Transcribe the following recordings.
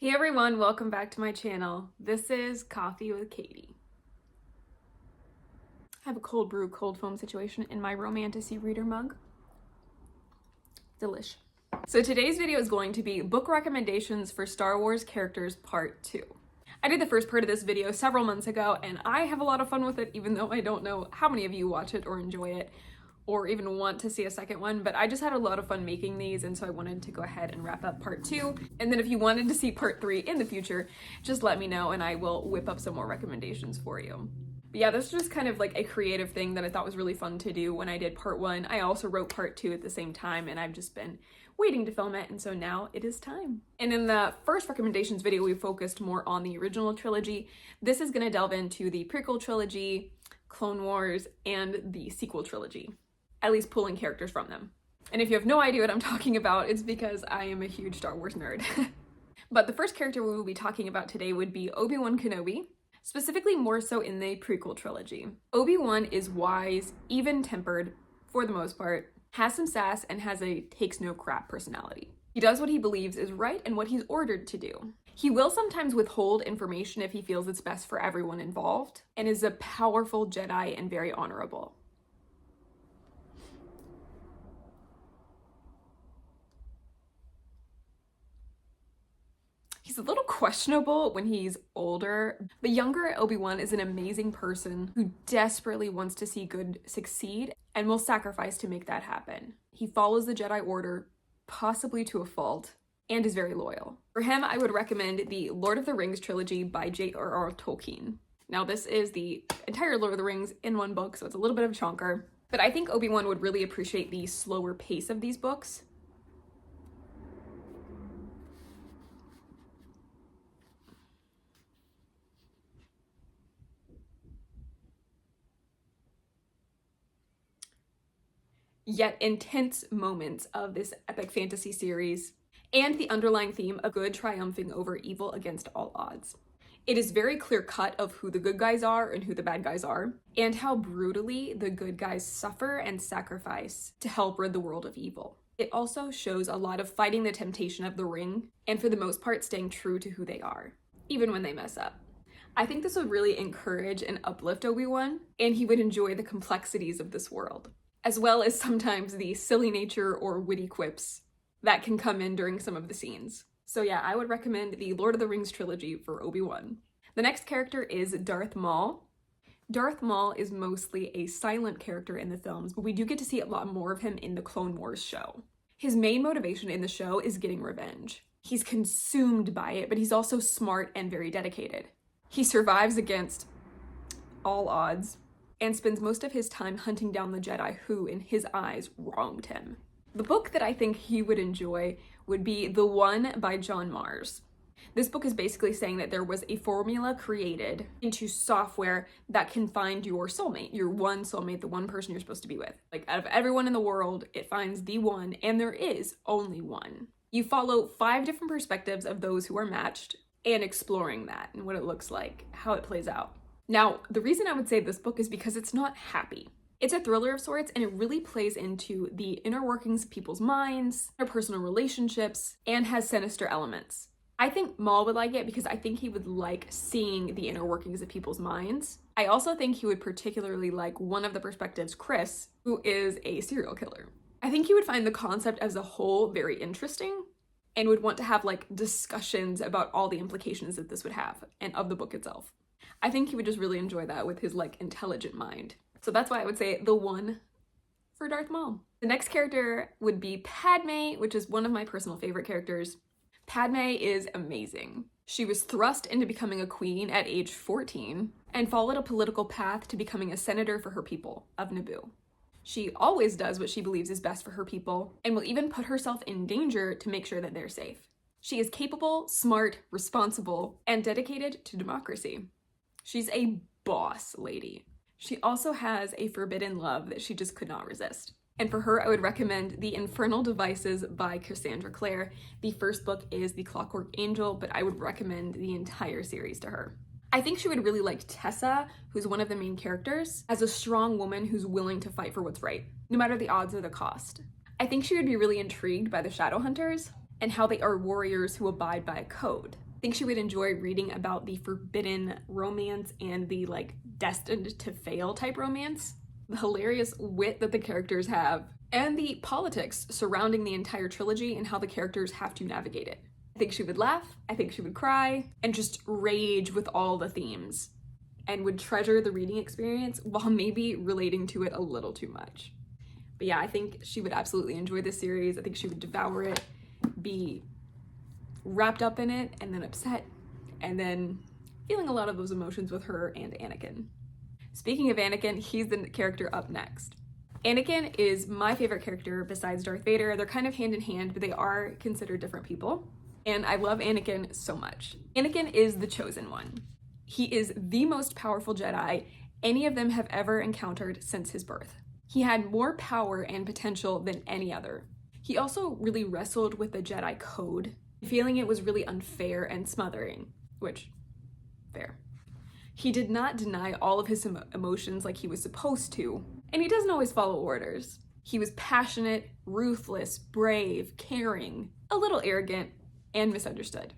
Hey everyone, welcome back to my channel. This is Coffee with Katie. I have a cold brew, cold foam situation in my Romantasy reader mug. Delish. So today's video is going to be book recommendations for Star Wars characters part 2. I did the first part of this video several months ago and I have a lot of fun with it, even though I don't know how many of you watch it or enjoy it or even want to see a second one, but I just had a lot of fun making these, and so I wanted to go ahead and wrap up part 2. And then if you wanted to see part 3 in the future, just let me know and I will whip up some more recommendations for you. But yeah, this is just kind of like a creative thing that I thought was really fun to do when I did part 1. I also wrote part 2 at the same time, and I've just been waiting to film it, and so now it is time. And in the first recommendations video, we focused more on the original trilogy. This is gonna delve into the prequel trilogy, Clone Wars, and the sequel trilogy, at least pulling characters from them. And if you have no idea what I'm talking about, it's because I am a huge Star Wars nerd. But the first character we will be talking about today would be Obi-Wan Kenobi, specifically more so in the prequel trilogy. Obi-Wan is wise, even-tempered, for the most part, has some sass, and has a takes-no-crap personality. He does what he believes is right and what he's ordered to do. He will sometimes withhold information if he feels it's best for everyone involved, and is a powerful Jedi and very honorable. He's a little questionable when he's older. The younger Obi-Wan is an amazing person who desperately wants to see good succeed and will sacrifice to make that happen. He follows the Jedi Order, possibly to a fault, and is very loyal. For him, I would recommend the Lord of the Rings trilogy by J.R.R. Tolkien. Now, this is the entire Lord of the Rings in one book, so it's a little bit of a chonker, but I think Obi-Wan would really appreciate the slower pace of these books. Yet intense moments of this epic fantasy series, and the underlying theme of good triumphing over evil against all odds. It is very clear cut of who the good guys are and who the bad guys are, and how brutally the good guys suffer and sacrifice to help rid the world of evil. It also shows a lot of fighting the temptation of the ring, and for the most part staying true to who they are, even when they mess up. I think this would really encourage and uplift Obi-Wan, and he would enjoy the complexities of this world, as well as sometimes the silly nature or witty quips that can come in during some of the scenes. So yeah, I would recommend the Lord of the Rings trilogy for Obi-Wan. The next character is Darth Maul. Darth Maul is mostly a silent character in the films, but we do get to see a lot more of him in the Clone Wars show. His main motivation in the show is getting revenge. He's consumed by it, but he's also smart and very dedicated. He survives against all odds, and spends most of his time hunting down the Jedi who, in his eyes, wronged him. The book that I think he would enjoy would be The One by John Mars. This book is basically saying that there was a formula created into software that can find your soulmate, your one soulmate, the one person you're supposed to be with. Like, out of everyone in the world, it finds the one, and there is only one. You follow 5 different perspectives of those who are matched, and exploring that and what it looks like, how it plays out. Now, the reason I would say this book is because it's not happy. It's a thriller of sorts, and it really plays into the inner workings of people's minds, their personal relationships, and has sinister elements. I think Maul would like it because I think he would like seeing the inner workings of people's minds. I also think he would particularly like one of the perspectives, Chris, who is a serial killer. I think he would find the concept as a whole very interesting and would want to have like discussions about all the implications that this would have and of the book itself. I think he would just really enjoy that with his like intelligent mind. So that's why I would say The One for Darth Maul. The next character would be Padme, which is one of my personal favorite characters. Padme is amazing. She was thrust into becoming a queen at age 14 and followed a political path to becoming a senator for her people of Naboo. She always does what she believes is best for her people and will even put herself in danger to make sure that they're safe. She is capable, smart, responsible, and dedicated to democracy. She's a boss lady. She also has a forbidden love that she just could not resist. And for her, I would recommend The Infernal Devices by Cassandra Clare. The first book is The Clockwork Angel, but I would recommend the entire series to her. I think she would really like Tessa, who's one of the main characters, as a strong woman who's willing to fight for what's right, no matter the odds or the cost. I think she would be really intrigued by the Shadowhunters, and how they are warriors who abide by a code. I think she would enjoy reading about the forbidden romance and the like destined to fail type romance, the hilarious wit that the characters have, and the politics surrounding the entire trilogy and how the characters have to navigate it. I think she would laugh, I think she would cry, and just rage with all the themes, and would treasure the reading experience while maybe relating to it a little too much. But yeah, I think she would absolutely enjoy this series. I think she would devour it, be wrapped up in it, and then upset, and then feeling a lot of those emotions with her and Anakin. Speaking of Anakin, he's the character up next. Anakin is my favorite character besides Darth Vader. They're kind of hand in hand, but they are considered different people. And I love Anakin so much. Anakin is the chosen one. He is the most powerful Jedi any of them have ever encountered since his birth. He had more power and potential than any other. He also really wrestled with the Jedi code, feeling it was really unfair and smothering, which, fair. He did not deny all of his emotions like he was supposed to, and he doesn't always follow orders. He was passionate, ruthless, brave, caring, a little arrogant, and misunderstood.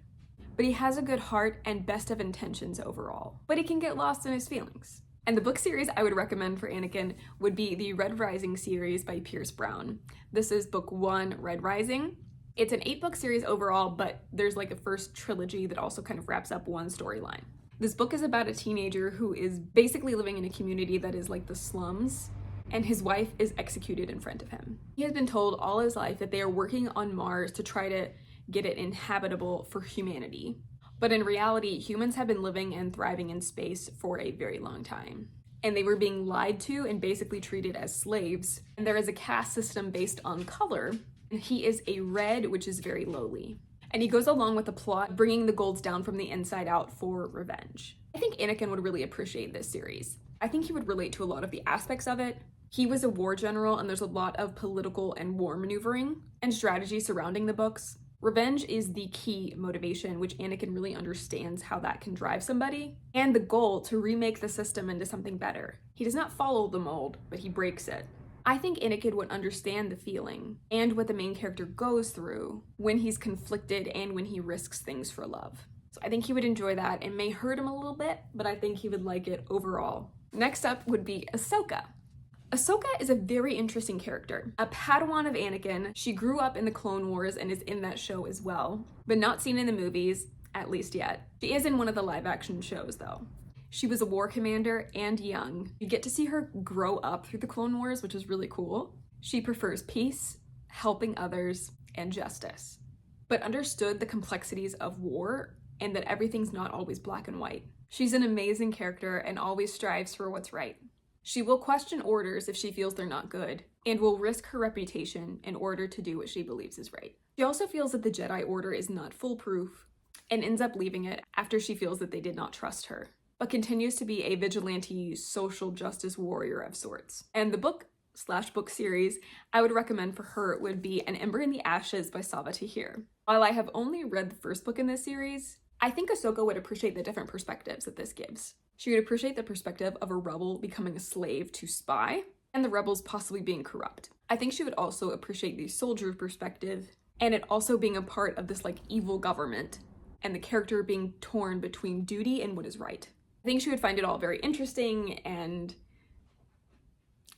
But he has a good heart and best of intentions overall, but he can get lost in his feelings. And the book series I would recommend for Anakin would be the Red Rising series by Pierce Brown. This is book 1, Red Rising. It's an 8-book series overall, but there's like a first trilogy that also kind of wraps up one storyline. This book is about a teenager who is basically living in a community that is like the slums, and his wife is executed in front of him. He has been told all his life that they are working on Mars to try to get it inhabitable for humanity. But in reality, humans have been living and thriving in space for a very long time. And they were being lied to and basically treated as slaves. And there is a caste system based on color. And he is a red, which is very lowly. And he goes along with the plot, bringing the golds down from the inside out for revenge. I think Anakin would really appreciate this series. I think he would relate to a lot of the aspects of it. He was a war general, and there's a lot of political and war maneuvering and strategy surrounding the books. Revenge is the key motivation, which Anakin really understands how that can drive somebody, and the goal to remake the system into something better. He does not follow the mold, but he breaks it. I think Anakin would understand the feeling and what the main character goes through when he's conflicted and when he risks things for love. So I think he would enjoy that. It may hurt him a little bit, but I think he would like it overall. Next up would be Ahsoka. Ahsoka is a very interesting character. A Padawan of Anakin, she grew up in the Clone Wars and is in that show as well, but not seen in the movies, at least yet. She is in one of the live-action shows, though. She was a war commander and young. You get to see her grow up through the Clone Wars, which is really cool. She prefers peace, helping others, and justice, but understood the complexities of war and that everything's not always black and white. She's an amazing character and always strives for what's right. She will question orders if she feels they're not good, and will risk her reputation in order to do what she believes is right. She also feels that the Jedi Order is not foolproof, and ends up leaving it after she feels that they did not trust her, but continues to be a vigilante social justice warrior of sorts. And the book/book series I would recommend for her would be An Ember in the Ashes by Sava Tahir. While I have only read the first book in this series, I think Ahsoka would appreciate the different perspectives that this gives. She would appreciate the perspective of a rebel becoming a slave to spy, and the rebels possibly being corrupt. I think she would also appreciate the soldier perspective, and it also being a part of this like evil government, and the character being torn between duty and what is right. I think she would find it all very interesting, and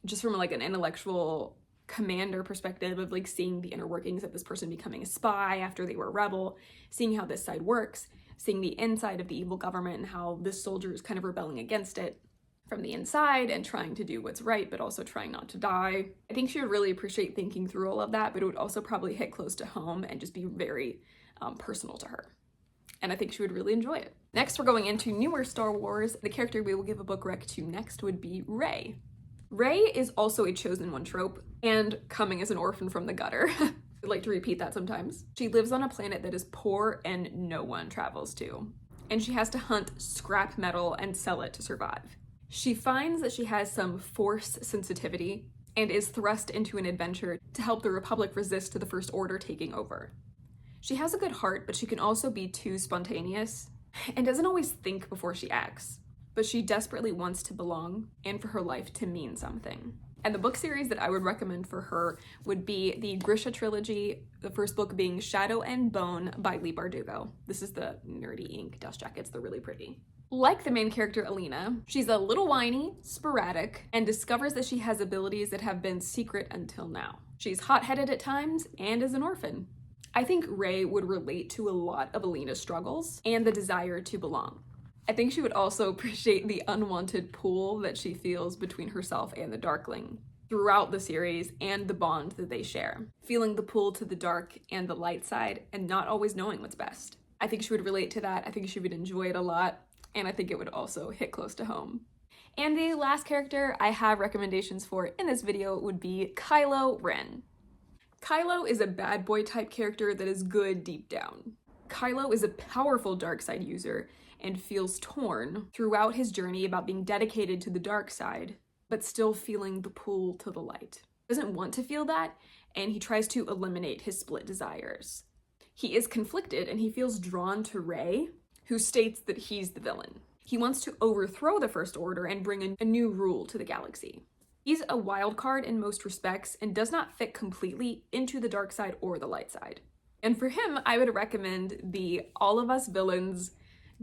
just from like an intellectual commander perspective of like seeing the inner workings of this person becoming a spy after they were a rebel, seeing how this side works, seeing the inside of the evil government and how this soldier is kind of rebelling against it from the inside and trying to do what's right, but also trying not to die. I think she would really appreciate thinking through all of that, but it would also probably hit close to home and just be very personal to her. And I think she would really enjoy it. Next, we're going into newer Star Wars. The character we will give a book rec to next would be Rey. Rey is also a chosen one trope, and coming as an orphan from the gutter. I like to repeat that sometimes. She lives on a planet that is poor and no one travels to, and she has to hunt scrap metal and sell it to survive. She finds that she has some force sensitivity and is thrust into an adventure to help the Republic resist the First Order taking over. She has a good heart, but she can also be too spontaneous and doesn't always think before she acts. But she desperately wants to belong and for her life to mean something. And the book series that I would recommend for her would be the Grisha trilogy, the first book being Shadow and Bone by Leigh Bardugo. This is the nerdy ink dust jackets, they're really pretty. Like the main character Alina, she's a little whiny, sporadic, and discovers that she has abilities that have been secret until now. She's hot-headed at times and is an orphan. I think Rey would relate to a lot of Alina's struggles and the desire to belong. I think she would also appreciate the unwanted pull that she feels between herself and the Darkling throughout the series and the bond that they share, feeling the pull to the dark and the light side and not always knowing what's best. I think she would relate to that. I think she would enjoy it a lot, and I think it would also hit close to home. And the last character I have recommendations for in this video would be Kylo Ren. Kylo is a bad boy type character that is good deep down. Kylo is a powerful dark side user and feels torn throughout his journey about being dedicated to the dark side, but still feeling the pull to the light. He doesn't want to feel that, and he tries to eliminate his split desires. He is conflicted and he feels drawn to Rey, who states that he's the villain. He wants to overthrow the First Order and bring a new rule to the galaxy. He's a wild card in most respects and does not fit completely into the dark side or the light side. And for him, I would recommend the All of Us Villains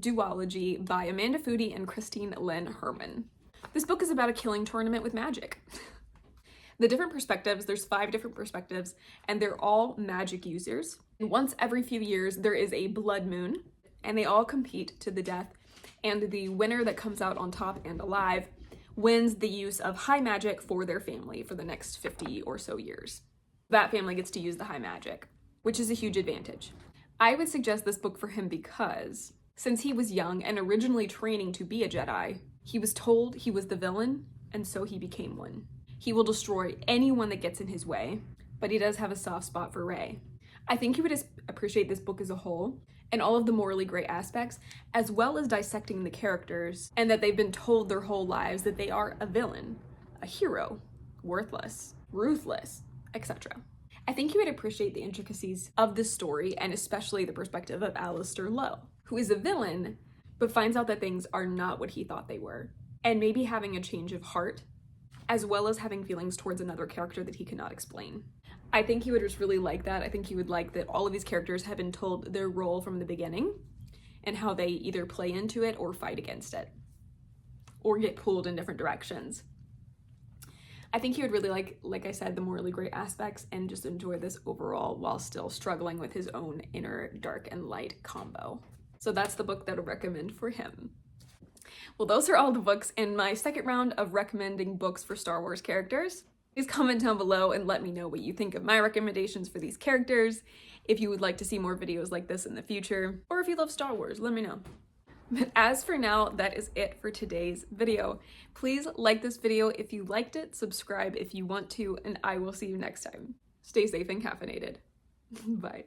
duology by Amanda Foody and Christine Lynn Herman. This book is about a killing tournament with magic. The different perspectives, there's 5 different perspectives, and they're all magic users. And once every few years, there is a blood moon, and they all compete to the death, and the winner that comes out on top and alive wins the use of high magic for their family for the next 50 or so years. That family gets to use the high magic, which is a huge advantage. I would suggest this book for him because since he was young and originally training to be a Jedi, he was told he was the villain, and so he became one. He will destroy anyone that gets in his way, but he does have a soft spot for Rey. I think he would appreciate this book as a whole, and all of the morally gray aspects, as well as dissecting the characters, and that they've been told their whole lives that they are a villain, a hero, worthless, ruthless, etc. I think he would appreciate the intricacies of this story, and especially the perspective of Alistair Lowe, who is a villain, but finds out that things are not what he thought they were, and maybe having a change of heart, as well as having feelings towards another character that he cannot explain. I think he would just really like that. I think he would like that all of these characters have been told their role from the beginning, and how they either play into it or fight against it, or get pulled in different directions. I think he would really like I said, the morally gray aspects and just enjoy this overall while still struggling with his own inner dark and light combo. So that's the book that I would recommend for him. Well, those are all the books in my second round of recommending books for Star Wars characters. Please comment down below and let me know what you think of my recommendations for these characters, if you would like to see more videos like this in the future, or if you love Star Wars, let me know. But as for now, that is it for today's video. Please like this video if you liked it, subscribe if you want to, and I will see you next time. Stay safe and caffeinated. Bye.